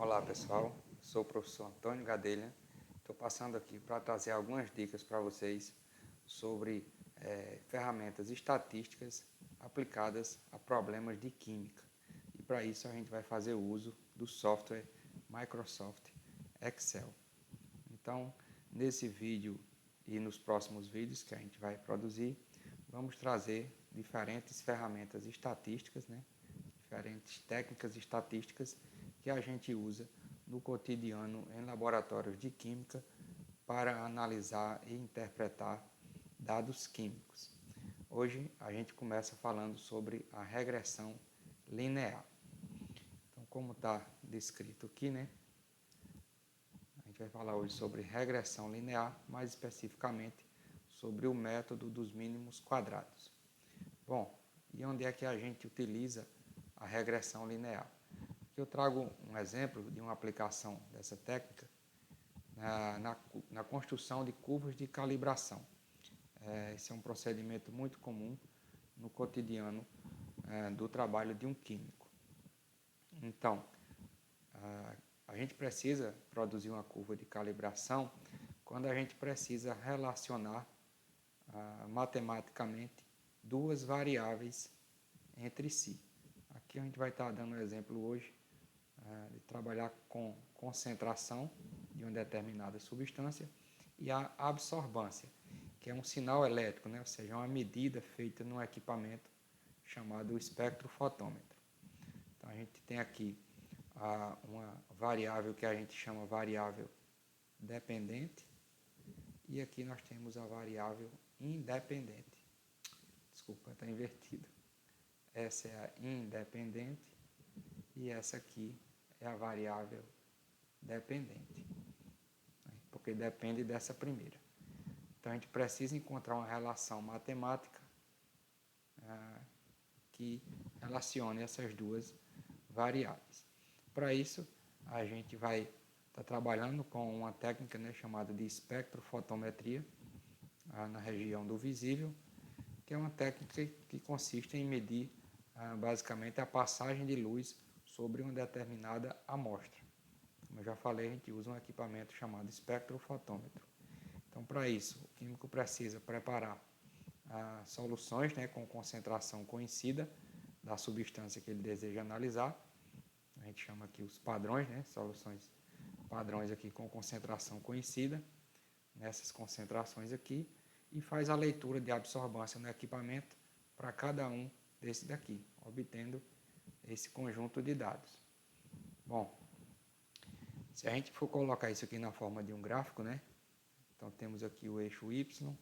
Olá pessoal, sou o professor Antônio Gadelha. Estou passando aqui para trazer algumas dicas para vocês sobre ferramentas estatísticas aplicadas a problemas de química. E para isso a gente vai fazer uso do software Microsoft Excel. Então, nesse vídeo e nos próximos vídeos que a gente vai produzir, vamos trazer diferentes ferramentas estatísticas, diferentes técnicas estatísticas que a gente usa no cotidiano em laboratórios de química para analisar e interpretar dados químicos. Hoje a gente começa falando sobre a regressão linear. Então, como está descrito aqui, a gente vai falar hoje sobre regressão linear, mais especificamente sobre o método dos mínimos quadrados. Bom, e onde é que a gente utiliza a regressão linear? Aqui eu trago um exemplo de uma aplicação dessa técnica na construção de curvas de calibração. Esse é um procedimento muito comum no cotidiano do trabalho de um químico. Então, a gente precisa produzir uma curva de calibração quando a gente precisa relacionar matematicamente duas variáveis entre si. Aqui a gente vai estar dando um exemplo hoje de trabalhar com concentração de uma determinada substância e a absorbância, que é um sinal elétrico, ou seja, uma medida feita num equipamento chamado espectrofotômetro. Então a gente tem aqui uma variável que a gente chama variável dependente e aqui nós temos a variável independente. Desculpa, está invertido. Essa é a independente e essa aqui é a variável dependente, porque depende dessa primeira. Então a gente precisa encontrar uma relação matemática que relacione essas duas variáveis. Para isso, a gente vai estar trabalhando com uma técnica chamada de espectrofotometria na região do visível, que é uma técnica que consiste em medir basicamente a passagem de luz sobre uma determinada amostra. Como eu já falei, a gente usa um equipamento chamado espectrofotômetro. Então, para isso, o químico precisa preparar soluções com concentração conhecida da substância que ele deseja analisar. A gente chama aqui os padrões, soluções padrões aqui com concentração conhecida, nessas concentrações aqui, e faz a leitura de absorbância no equipamento para cada um desse daqui, obtendo esse conjunto de dados. Bom, se a gente for colocar isso aqui na forma de um gráfico, então temos aqui o eixo Y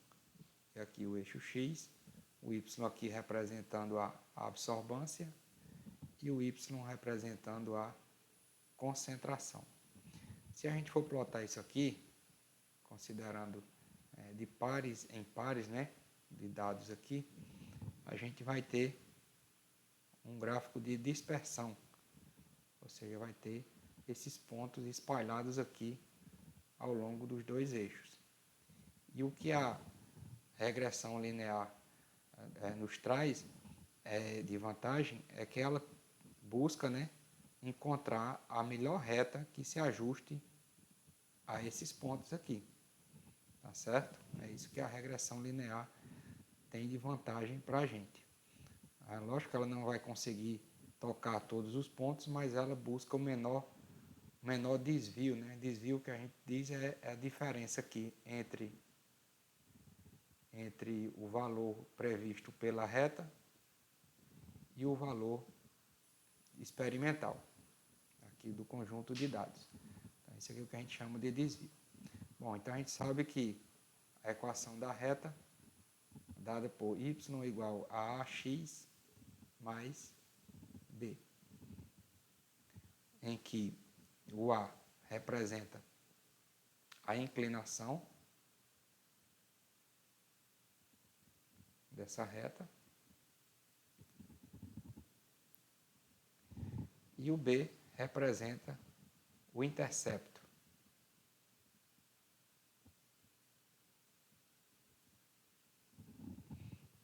e aqui o eixo X, o Y aqui representando a absorbância e o Y representando a concentração. Se a gente for plotar isso aqui, considerando de pares em pares, de dados aqui, a gente vai ter um gráfico de dispersão, ou seja, vai ter esses pontos espalhados aqui ao longo dos dois eixos. E o que a regressão linear nos traz de vantagem é que ela busca encontrar a melhor reta que se ajuste a esses pontos aqui. Tá certo? É isso que a regressão linear tem de vantagem para a gente. Lógico que ela não vai conseguir tocar todos os pontos, mas ela busca o menor desvio. Desvio que a gente diz é a diferença aqui entre o valor previsto pela reta e o valor experimental aqui do conjunto de dados. Então, isso aqui é o que a gente chama de desvio. Bom, então a gente sabe que a equação da reta dada por y igual a ax mais b, em que o a representa a inclinação dessa reta e o b representa o intercepto.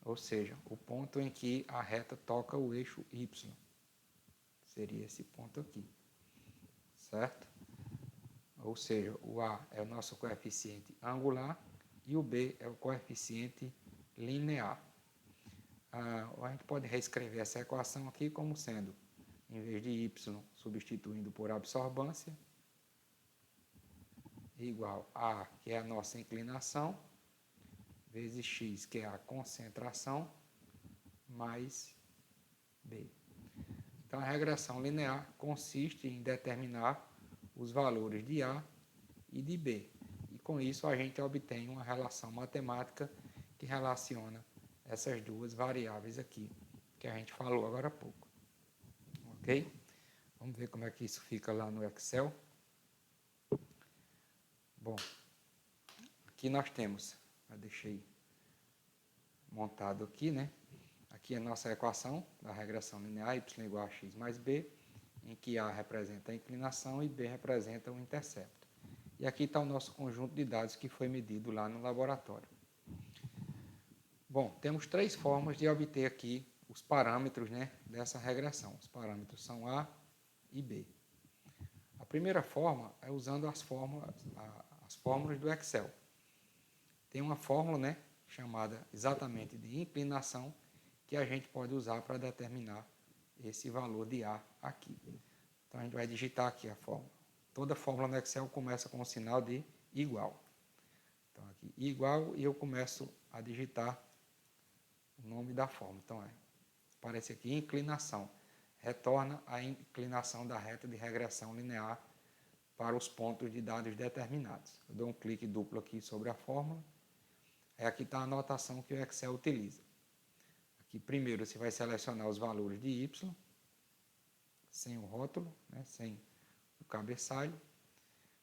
Ou seja, o ponto em que a reta toca o eixo y. Seria esse ponto aqui. certo? Ou seja, o A é o nosso coeficiente angular e o B é o coeficiente linear. A gente pode reescrever essa equação aqui como sendo, em vez de y, substituindo por absorbância, igual a, que é a nossa inclinação, vezes x, que é a concentração, mais b. Então, a regressão linear consiste em determinar os valores de A e de B. E com isso a gente obtém uma relação matemática que relaciona essas duas variáveis aqui, que a gente falou agora há pouco. Ok? Vamos ver como é que isso fica lá no Excel. Bom, aqui nós temos, eu deixei montado aqui, né? Aqui é a nossa equação da regressão linear, y igual a x mais b, em que A representa a inclinação e B representa o intercepto. E aqui está o nosso conjunto de dados que foi medido lá no laboratório. Bom, temos três formas de obter aqui os parâmetros, né, dessa regressão. Os parâmetros são A e B. A primeira forma é usando as fórmulas do Excel. Tem uma fórmula, né, chamada exatamente de inclinação, que a gente pode usar para determinar esse valor de A aqui. Então, a gente vai digitar aqui a fórmula. Toda fórmula no Excel começa com o sinal de igual. Então, aqui, igual, e eu começo a digitar o nome da fórmula. Então, aparece aqui inclinação. Retorna a inclinação da reta de regressão linear para os pontos de dados determinados. Eu dou um clique duplo aqui sobre a fórmula. Aqui está a anotação que o Excel utiliza. Aqui, primeiro, você vai selecionar os valores de y, sem o rótulo, né, sem o cabeçalho.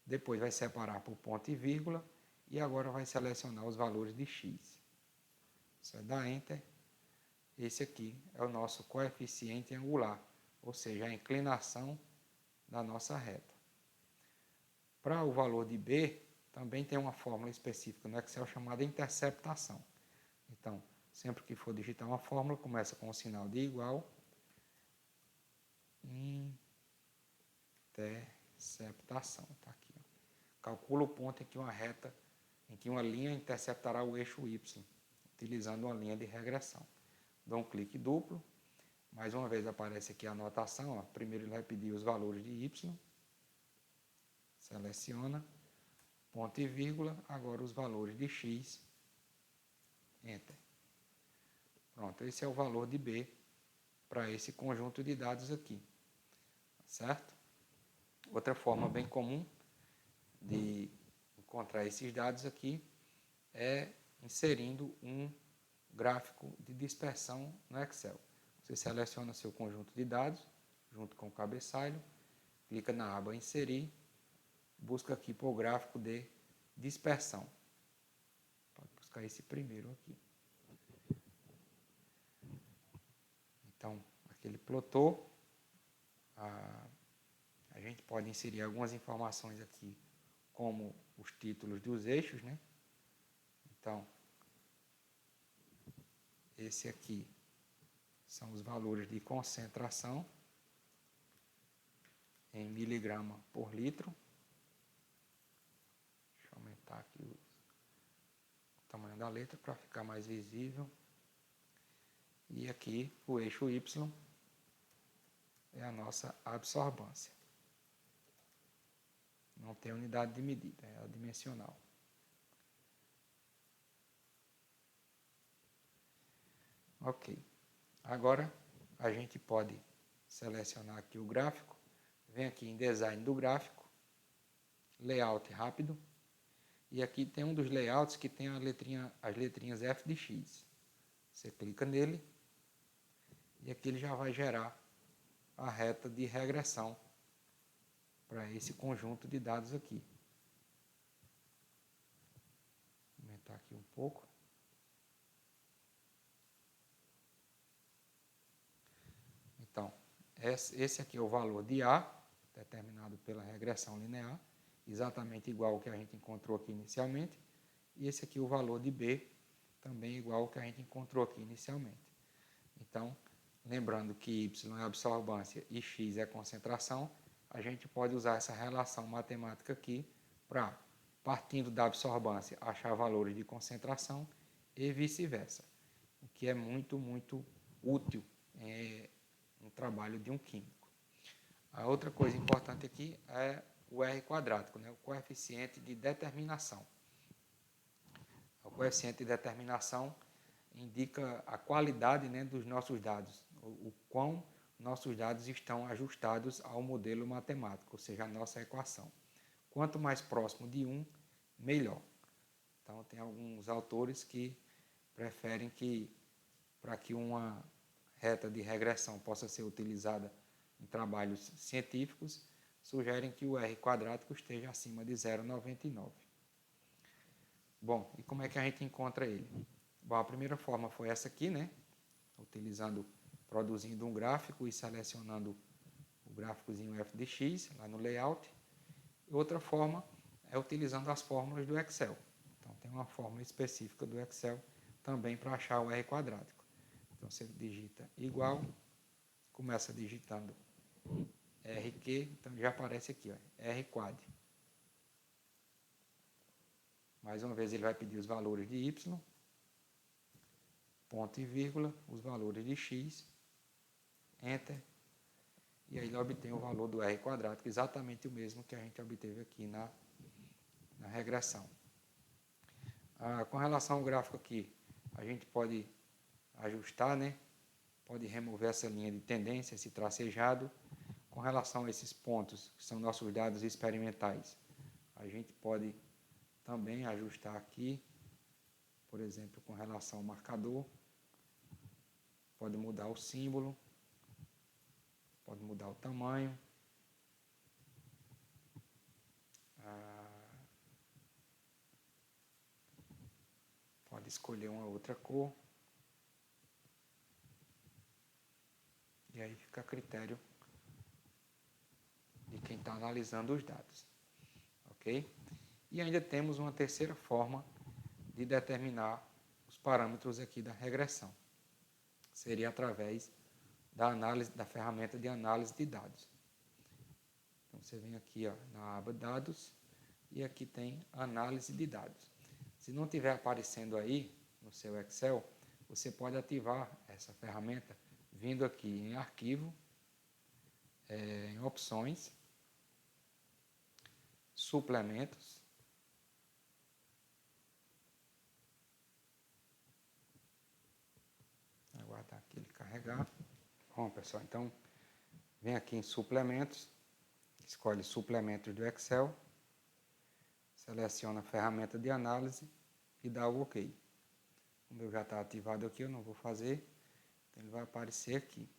Depois vai separar por ponto e vírgula. E agora vai selecionar os valores de x. Você dá Enter. Esse aqui é o nosso coeficiente angular, ou seja, a inclinação da nossa reta. Para o valor de b, também tem uma fórmula específica no Excel chamada interceptação. Então, sempre que for digitar uma fórmula, começa com o sinal de igual. Interceptação. Tá aqui, ó. Calcula o ponto em que uma linha interceptará o eixo y, utilizando uma linha de regressão. Dou um clique duplo. Mais uma vez aparece aqui a anotação. Ó. Primeiro ele vai pedir os valores de y. Seleciona. Ponto e vírgula. Agora os valores de x. Enter. Pronto, esse é o valor de B para esse conjunto de dados aqui. Certo? Outra forma bem comum de encontrar esses dados aqui é inserindo um gráfico de dispersão no Excel. Você seleciona seu conjunto de dados, junto com o cabeçalho, clica na aba Inserir, busca aqui por gráfico de dispersão. Pode buscar esse primeiro aqui. Então, aqui ele plotou. A gente pode inserir algumas informações aqui, como os títulos dos eixos, né? Então, esse aqui são os valores de concentração em miligrama por litro. Deixa eu aumentar aqui o tamanho da letra para ficar mais visível. E aqui o eixo Y é a nossa absorbância. Não tem unidade de medida, é a dimensional. Ok. Agora a gente pode selecionar aqui o gráfico. Vem aqui em Design do gráfico, Layout rápido. E aqui tem um dos layouts que tem as letrinhas F de X. Você clica nele e aqui ele já vai gerar a reta de regressão para esse conjunto de dados aqui. Vou aumentar aqui um pouco. Então, esse aqui é o valor de A, determinado pela regressão linear, exatamente igual ao que a gente encontrou aqui inicialmente. E esse aqui é o valor de B, também igual ao que a gente encontrou aqui inicialmente. Então, lembrando que Y é absorbância e X é concentração, a gente pode usar essa relação matemática aqui para, partindo da absorbância, achar valores de concentração e vice-versa, o que é muito, muito útil no trabalho de um químico. A outra coisa importante aqui é o R quadrático, né? O coeficiente de determinação. O coeficiente de determinação indica a qualidade, né, dos nossos dados, o quão nossos dados estão ajustados ao modelo matemático, ou seja, a nossa equação. Quanto mais próximo de 1, melhor. Então, tem alguns autores que preferem que, para que uma reta de regressão possa ser utilizada em trabalhos científicos, sugerem que o R quadrático esteja acima de 0,99. Bom, e como é que a gente encontra ele? Bom, a primeira forma foi essa aqui, né? Produzindo um gráfico e selecionando o gráficozinho f de x lá no layout. Outra forma é utilizando as fórmulas do Excel. Então, tem uma fórmula específica do Excel também para achar o R quadrático. Então, você digita igual, começa digitando RQ, então já aparece aqui, ó, R quad. Mais uma vez ele vai pedir os valores de y, ponto e vírgula, os valores de x, enter, e aí ele obtém o valor do R quadrático, exatamente o mesmo que a gente obteve aqui na regressão. Com relação ao gráfico aqui, a gente pode ajustar, né? Pode remover essa linha de tendência, esse tracejado. Com relação a esses pontos, que são nossos dados experimentais, a gente pode também ajustar aqui, por exemplo, com relação ao marcador, pode mudar o símbolo, pode mudar o tamanho, pode escolher uma outra cor, e aí fica a critério de quem está analisando os dados, ok? E ainda temos uma terceira forma de determinar os parâmetros aqui da regressão. Seria através da ferramenta de análise de dados. Então, você vem aqui, ó, na aba dados e aqui tem análise de dados. Se não estiver aparecendo aí no seu Excel, você pode ativar essa ferramenta vindo aqui em arquivo, em opções, suplementos, aguardar aqui ele carregar. Bom, pessoal, então vem aqui em suplementos, escolhe suplementos do Excel, seleciona a ferramenta de análise e dá o OK. O meu já está ativado aqui, eu não vou fazer, então ele vai aparecer aqui.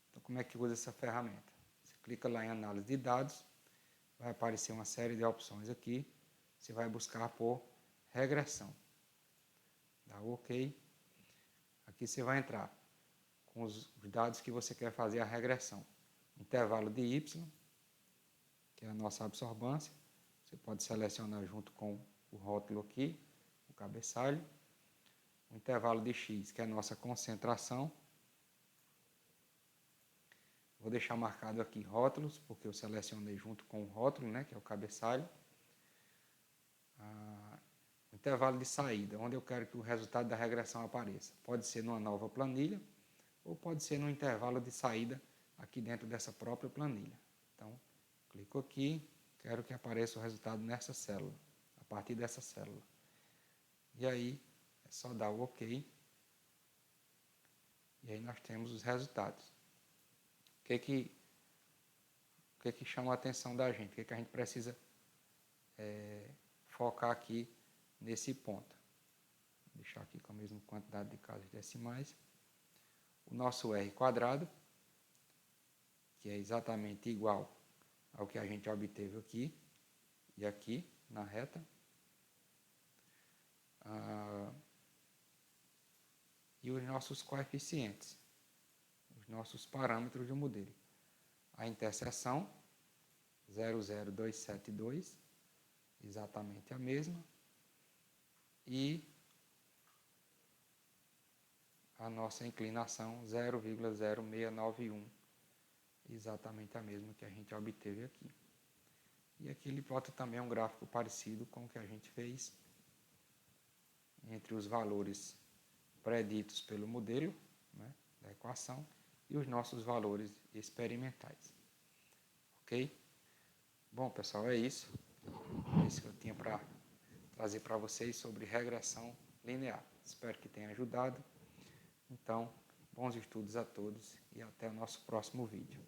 Então, como é que usa essa ferramenta? Você clica lá em análise de dados, vai aparecer uma série de opções aqui, você vai buscar por regressão. Dá o OK. Aqui você vai entrar com os dados que você quer fazer a regressão. Intervalo de y, que é a nossa absorbância. Você pode selecionar junto com o rótulo aqui, o cabeçalho. O intervalo de x, que é a nossa concentração. Vou deixar marcado aqui rótulos, porque eu selecionei junto com o rótulo, né, que é o cabeçalho. O intervalo de saída, onde eu quero que o resultado da regressão apareça. Pode ser numa nova planilha, ou pode ser no intervalo de saída aqui dentro dessa própria planilha. Então, clico aqui, quero que apareça o resultado nessa célula, a partir dessa célula. E aí, é só dar o OK. E aí nós temos os resultados. O que chama a atenção da gente? O que a gente precisa focar aqui nesse ponto? Vou deixar aqui com a mesma quantidade de casas decimais. O nosso R quadrado, que é exatamente igual ao que a gente obteve aqui e aqui na reta. E os nossos coeficientes, os nossos parâmetros do modelo. A interseção 00272, exatamente a mesma, e a nossa inclinação 0,0691, exatamente a mesma que a gente obteve aqui. E aqui ele plota também um gráfico parecido com o que a gente fez entre os valores preditos pelo modelo, né, da equação e os nossos valores experimentais. Ok? Bom, pessoal, é isso. É isso que eu tinha para trazer para vocês sobre regressão linear. Espero que tenha ajudado. Então, bons estudos a todos e até o nosso próximo vídeo.